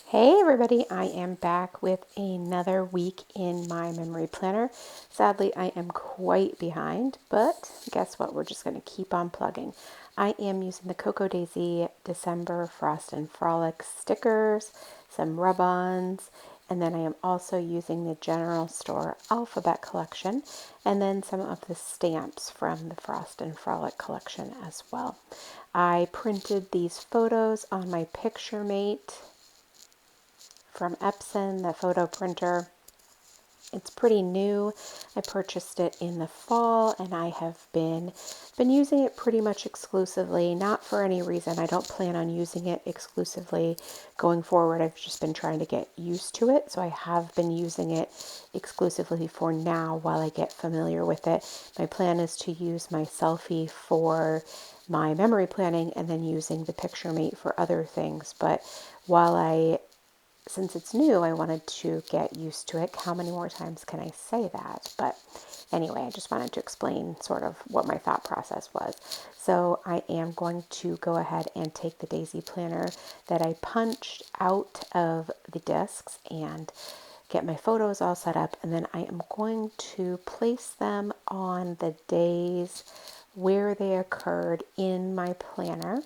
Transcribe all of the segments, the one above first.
Hey everybody, I am back with another week in my memory planner. Sadly, I am quite behind, but guess what? We're just going to keep on plugging. I am using the Cocoa Daisy December Frost and Frolic stickers, some rub-ons, and then I am also using the General Store Alphabet collection, and then some of the stamps from the Frost and Frolic collection as well. I printed these photos on my PictureMate from Epson, the photo printer. It's pretty new. I purchased it in the fall and I have been using it pretty much exclusively, not for any reason. I don't plan on using it exclusively going forward. I've just been trying to get used to it. So I have been using it exclusively for now while I get familiar with it. My plan is to use my selfie for my memory planning and then using the PictureMate for other things. But since it's new, I wanted to get used to it. How many more times can I say that? But anyway, I just wanted to explain sort of what my thought process was. So I am going to go ahead and take the Daisy planner that I punched out of the discs and get my photos all set up. And then I am going to place them on the days where they occurred in my planner.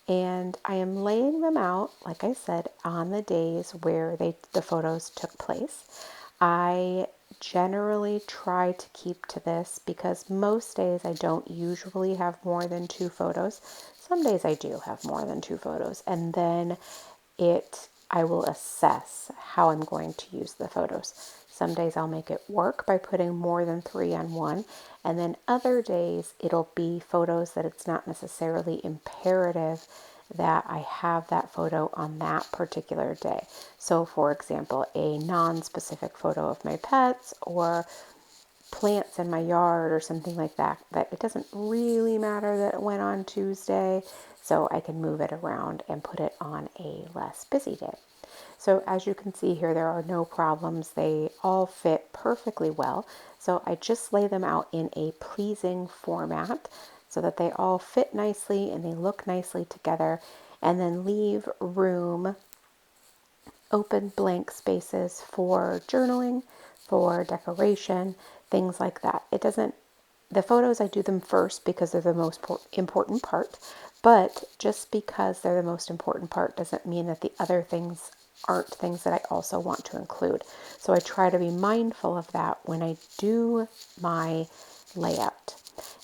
And I am laying them out, like I said, on the days where the photos took place. I generally try to keep to this because most days I don't usually have more than 2 photos. Some days I do have more than 2 photos, and then I will assess how I'm going to use the photos. Some days I'll make it work by putting more than 3 on one, and then other days it'll be photos that it's not necessarily imperative that I have that photo on that particular day. So for example, a non-specific photo of my pets or plants in my yard or something like that, that it doesn't really matter that it went on Tuesday, so I can move it around and put it on a less busy day. So as you can see here, there are no problems. They all fit perfectly well. So I just lay them out in a pleasing format so that they all fit nicely and they look nicely together, and then leave room, open blank spaces for journaling, for decoration, things like that. The photos, I do them first because they're the most important part, but just because they're the most important part doesn't mean that the other things aren't things that I also want to include. So I try to be mindful of that when I do my layout.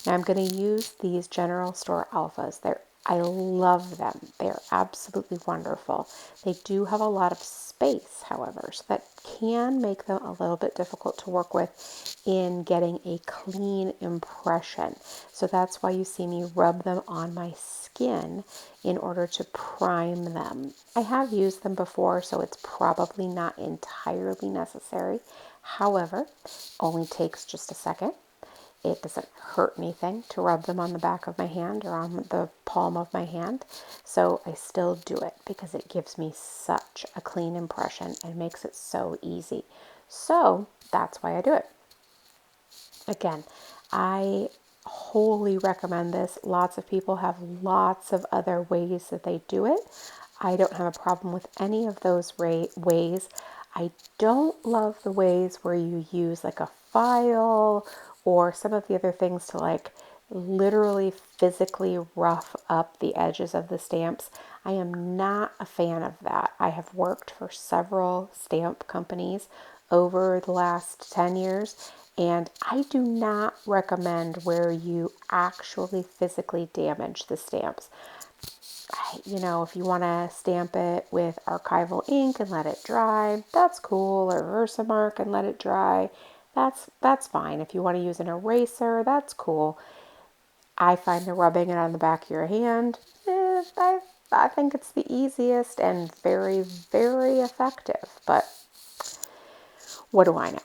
Now I'm going to use these General Store Alphas. I love them. They're absolutely wonderful. They do have a lot of space, however, so that can make them a little bit difficult to work with in getting a clean impression. So that's why you see me rub them on my skin in order to prime them. I have used them before, so it's probably not entirely necessary. However, only takes just a second. It doesn't hurt anything to rub them on the back of my hand or on the palm of my hand. So I still do it because it gives me such a clean impression and makes it so easy. So that's why I do it. Again, I wholly recommend this. Lots of people have lots of other ways that they do it. I don't have a problem with any of those ways. I don't love the ways where you use like a file or some of the other things to like literally physically rough up the edges of the stamps. I am not a fan of that. I have worked for several stamp companies over the last 10 years, and I do not recommend where you actually physically damage the stamps. If you want to stamp it with archival ink and let it dry, that's cool, or Versamark and let it dry, that's fine. If you want to use an eraser, that's cool. I find the rubbing it on the back of your hand, I think it's the easiest and very, very effective, but what do I know?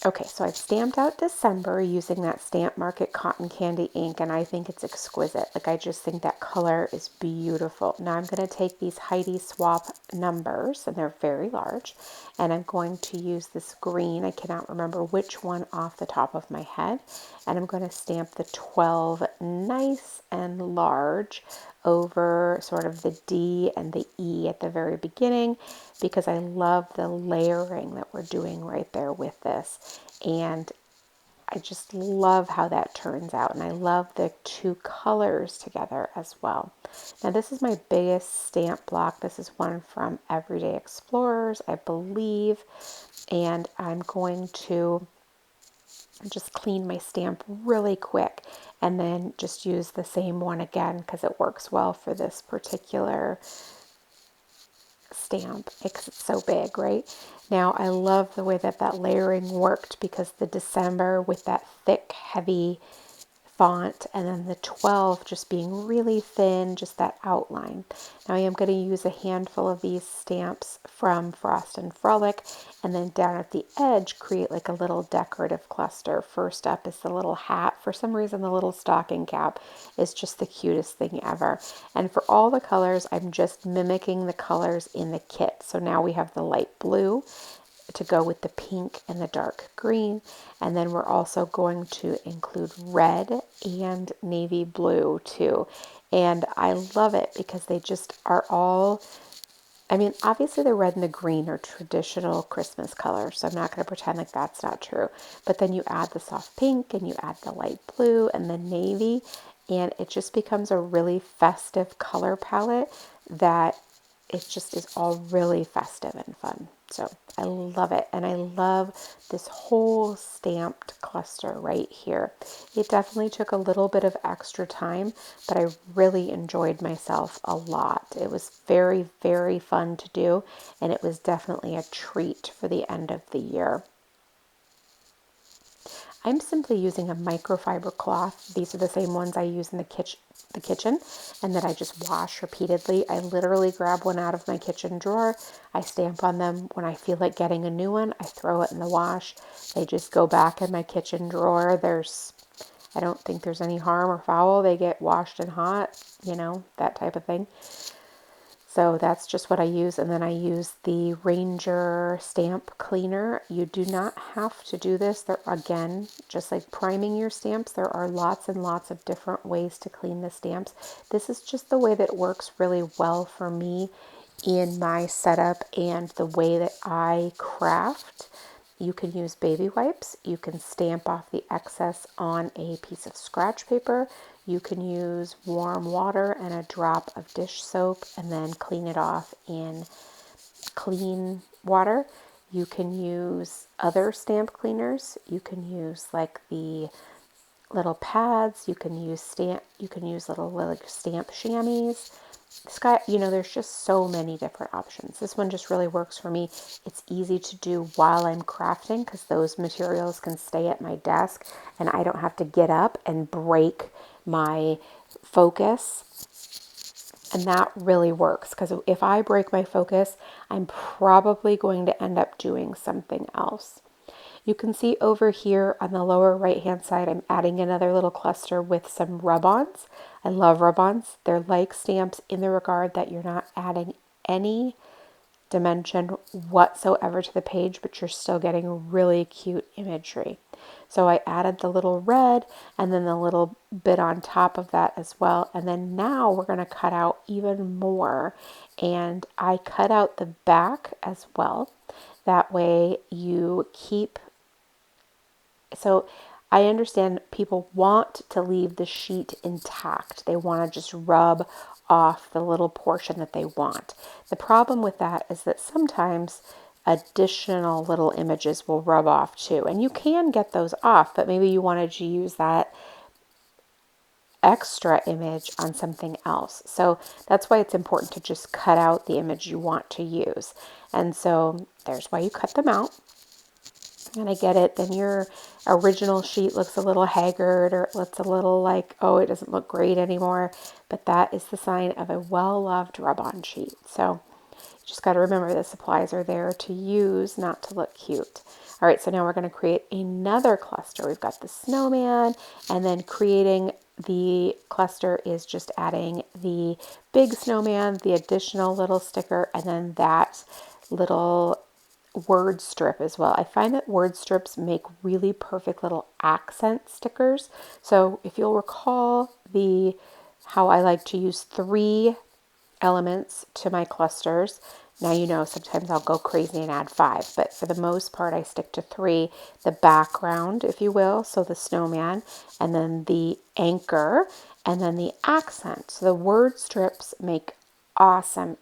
Okay, so I've stamped out December using that Stamp Market Cotton Candy ink, and I think it's exquisite. Like, I just think that color is beautiful. Now I'm going to take these Heidi Swap numbers, and they're very large, and I'm going to use this green. I cannot remember which one off the top of my head, and I'm going to stamp the 12 nice and large over sort of the D and the E at the very beginning, because I love the layering that we're doing right there with this. And I just love how that turns out. And I love the two colors together as well. Now this is my biggest stamp block. This is one from Everyday Explorers, I believe. And I'm going to just clean my stamp really quick and then just use the same one again because it works well for this particular stamp because it's so big, right? Now I love the way that that layering worked because the December with that thick, heavy font and then the 12 just being really thin, just that outline. Now I am going to use a handful of these stamps from Frost and Frolic, and then down at the edge create like a little decorative cluster. First up is the little hat. For some reason the little stocking cap is just the cutest thing ever. And for all the colors, I'm just mimicking the colors in the kit. So now we have the light blue to go with the pink and the dark green. And then we're also going to include red and navy blue too. And I love it because they just are all, I mean, obviously the red and the green are traditional Christmas colors, so I'm not going to pretend like that's not true. But then you add the soft pink and you add the light blue and the navy, and it just becomes a really festive color palette that it just is all really festive and fun. So I love it. And I love this whole stamped cluster right here. It definitely took a little bit of extra time, but I really enjoyed myself a lot. It was very, very fun to do. And it was definitely a treat for the end of the year. I'm simply using a microfiber cloth. These are the same ones I use in the kitchen and that I just wash repeatedly. I literally grab one out of my kitchen drawer. I stamp on them. When I feel like getting a new one, I throw it in the wash. They just go back in my kitchen drawer. I don't think there's any harm or foul. They get washed and hot, that type of thing. So that's just what I use. And then I use the Ranger stamp cleaner. You do not have to do this. There, again, just like priming your stamps, there are lots and lots of different ways to clean the stamps. This is just the way that works really well for me in my setup and the way that I craft. You can use baby wipes. You can stamp off the excess on a piece of scratch paper. You can use warm water and a drop of dish soap and then clean it off in clean water. You can use other stamp cleaners. You can use like the little pads. You can use little like stamp chamois. There's just so many different options. This one just really works for me. It's easy to do while I'm crafting because those materials can stay at my desk and I don't have to get up and break my focus. And that really works because if I break my focus, I'm probably going to end up doing something else. You can see over here on the lower right hand side, I'm adding another little cluster with some rub-ons. I love rub-ons. They're like stamps in the regard that you're not adding any dimension whatsoever to the page, but you're still getting really cute imagery. So I added the little red and then the little bit on top of that as well. And then now we're going to cut out even more. And I cut out the back as well. That way you keep. So I understand people want to leave the sheet intact. They want to just rub off the little portion that they want. The problem with that is that sometimes additional little images will rub off too. And you can get those off, but maybe you wanted to use that extra image on something else. So that's why it's important to just cut out the image you want to use. And so there's why you cut them out. And I get it, then your original sheet looks a little haggard or it looks a little like, oh, it doesn't look great anymore. But that is the sign of a well-loved rub-on sheet. So you just got to remember the supplies are there to use, not to look cute. All right, so now we're going to create another cluster. We've got the snowman, and then creating the cluster is just adding the big snowman, the additional little sticker, and then that little word strip as well. I find that word strips make really perfect little accent stickers. So if you'll recall the how I like to use 3 elements to my clusters. Now, you know, sometimes I'll go crazy and add 5, but for the most part, I stick to 3. The background, if you will, so the snowman, and then the anchor, and then the accent. So the word strips make awesome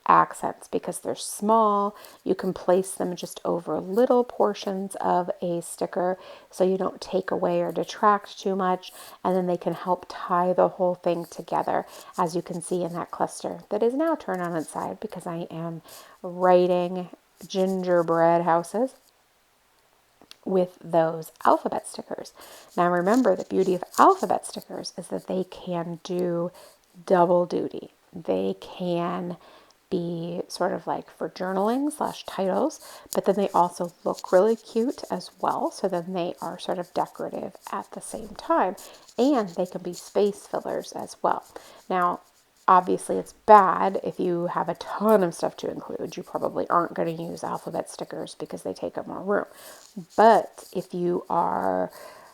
accents because they're small. You can place them just over little portions of a sticker so you don't take away or detract too much, and then they can help tie the whole thing together, as you can see in that cluster that is now turned on its side because I am writing gingerbread houses with those alphabet stickers. Now remember, the beauty of alphabet stickers is that they can do double duty. They can be sort of like for journaling / titles, but then they also look really cute as well. So then they are sort of decorative at the same time, and they can be space fillers as well. Now, obviously, it's bad if you have a ton of stuff to include. You probably aren't going to use alphabet stickers because they take up more room. But if you are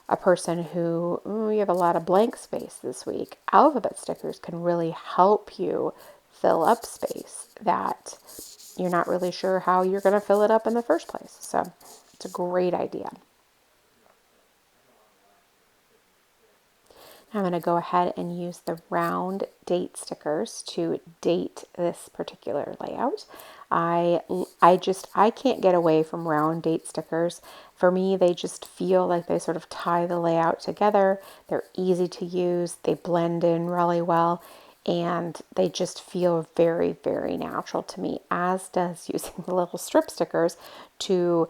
a person who, you have a lot of blank space this week, alphabet stickers can really help you fill up space that you're not really sure how you're going to fill it up in the first place. So it's a great idea. I'm going to go ahead and use the round date stickers to date this particular layout. I can't get away from round date stickers. For me, they just feel like they sort of tie the layout together. They're easy to use. They blend in really well, and they just feel very, very natural to me, as does using the little strip stickers to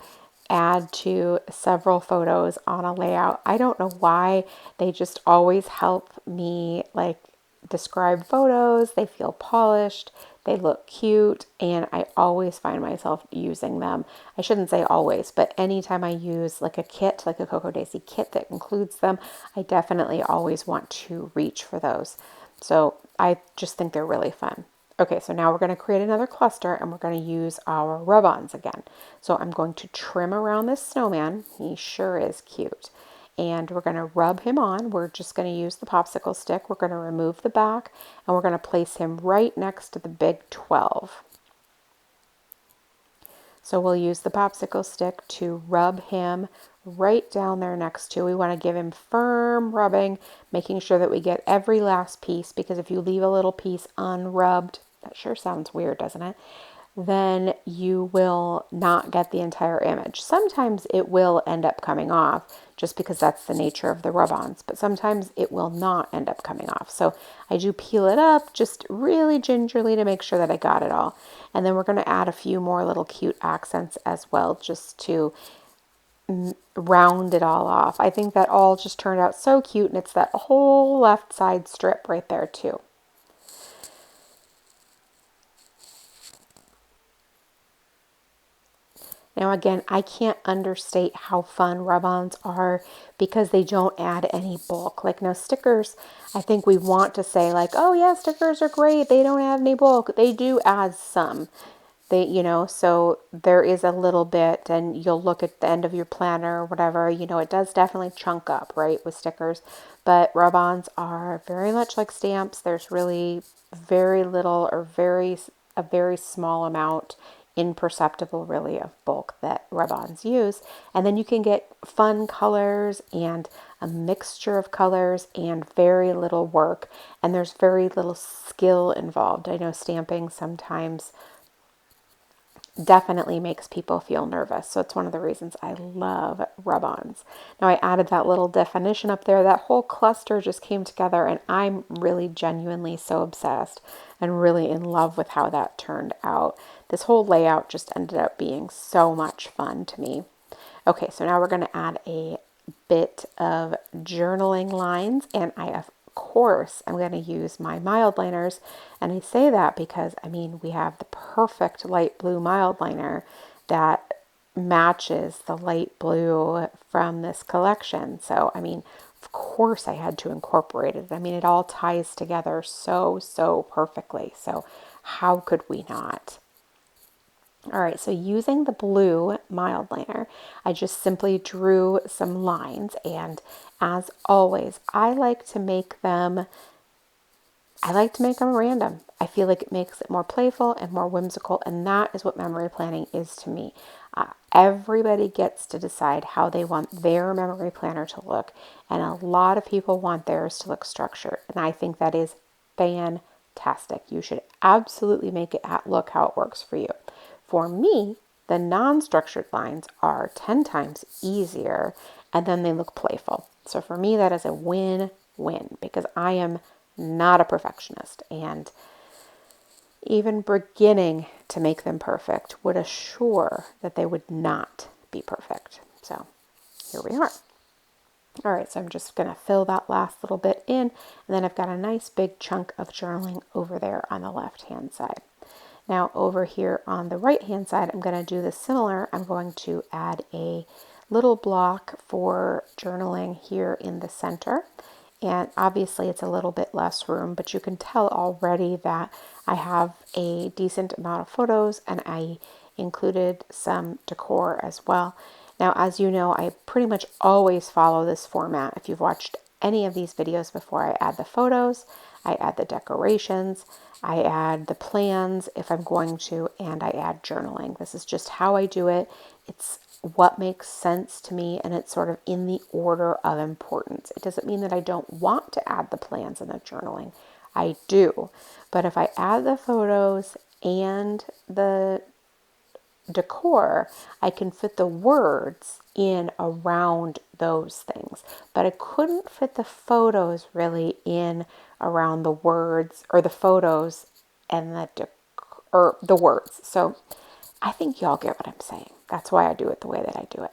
add to several photos on a layout. I don't know why, they just always help me like describe photos. They feel polished, they look cute, and I always find myself using them. I shouldn't say always, but anytime I use like a kit, like a Coco Daisy kit that includes them, I definitely always want to reach for those. So I just think they're really fun. Okay, so now we're going to create another cluster and we're going to use our rub-ons again. So I'm going to trim around this snowman. He sure is cute. And we're going to rub him on. We're just going to use the popsicle stick. We're going to remove the back and we're going to place him right next to the big 12. So we'll use the popsicle stick to rub him right down there next to. We want to give him firm rubbing, making sure that we get every last piece, because if you leave a little piece unrubbed, that sure sounds weird, doesn't it? Then you will not get the entire image. Sometimes it will end up coming off just because that's the nature of the rub-ons, but sometimes it will not end up coming off. So I do peel it up just really gingerly to make sure that I got it all. And then we're going to add a few more little cute accents as well, just to round it all off. I think that all just turned out so cute, and it's that whole left side strip right there too. Now again, I can't understate how fun rub-ons are because they don't add any bulk. Like now stickers, I think we want to say like, oh yeah, stickers are great, they don't add any bulk. They do add some. So there is a little bit, and you'll look at the end of your planner or whatever, it does definitely chunk up, right, with stickers. But rub-ons are very much like stamps. There's really very little or a very small amount, imperceptible really, of bulk that rub-ons use. And then you can get fun colors and a mixture of colors and very little work. And there's very little skill involved. I know stamping sometimes definitely makes people feel nervous. So it's one of the reasons I love rub-ons. Now I added that little definition up there. That whole cluster just came together, and I'm really genuinely so obsessed and really in love with how that turned out. This whole layout just ended up being so much fun to me. Okay, so now we're going to add a bit of journaling lines, and I of course I'm going to use my mild liners. And I say that because we have the perfect light blue mild liner that matches the light blue from this collection. So of course I had to incorporate it. It all ties together so perfectly. So how could we not? All right, so using the blue mild liner, I just simply drew some lines, and as always, I like to make them I like to make them random. I feel like it makes it more playful and more whimsical, and that is what memory planning is to me. Everybody gets to decide how they want their memory planner to look, and a lot of people want theirs to look structured, and I think that is fantastic. You should absolutely make it look how it works for you. For me, the non-structured lines are 10 times easier, and then they look playful. So for me, that is a win-win because I am not a perfectionist, and even beginning to make them perfect would assure that they would not be perfect. So here we are. All right, so I'm just going to fill that last little bit in, and then I've got a nice big chunk of journaling over there on the left-hand side. Now over here on the right-hand side, I'm going to do this similar. I'm going to add a little block for journaling here in the center. And obviously it's a little bit less room, but you can tell already that I have a decent amount of photos and I included some decor as well. Now, as you know, I pretty much always follow this format. If you've watched any of these videos before, I add the photos, I add the decorations, I add the plans if I'm going to, and I add journaling. This is just how I do it. It's what makes sense to me, and it's sort of in the order of importance. It doesn't mean that I don't want to add the plans and the journaling. I do. But if I add the photos and the decor, I can fit the words in around those things. But I couldn't fit the photos really in around the words, or the photos and or the words. So I think y'all get what I'm saying. That's why I do it the way that I do it.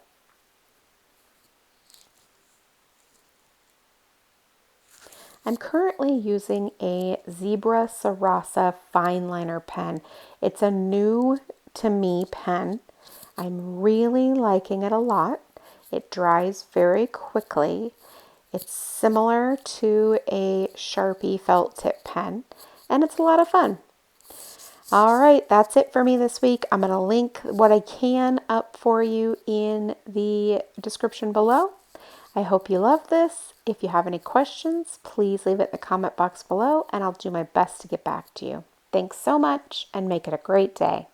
I'm currently using a Zebra Sarasa fine liner pen. It's a new to me pen. I'm really liking it a lot. It dries very quickly. It's similar to a Sharpie felt tip pen, and it's a lot of fun. All right, that's it for me this week. I'm going to link what I can up for you in the description below. I hope you love this. If you have any questions, please leave it in the comment box below, and I'll do my best to get back to you. Thanks so much, and make it a great day.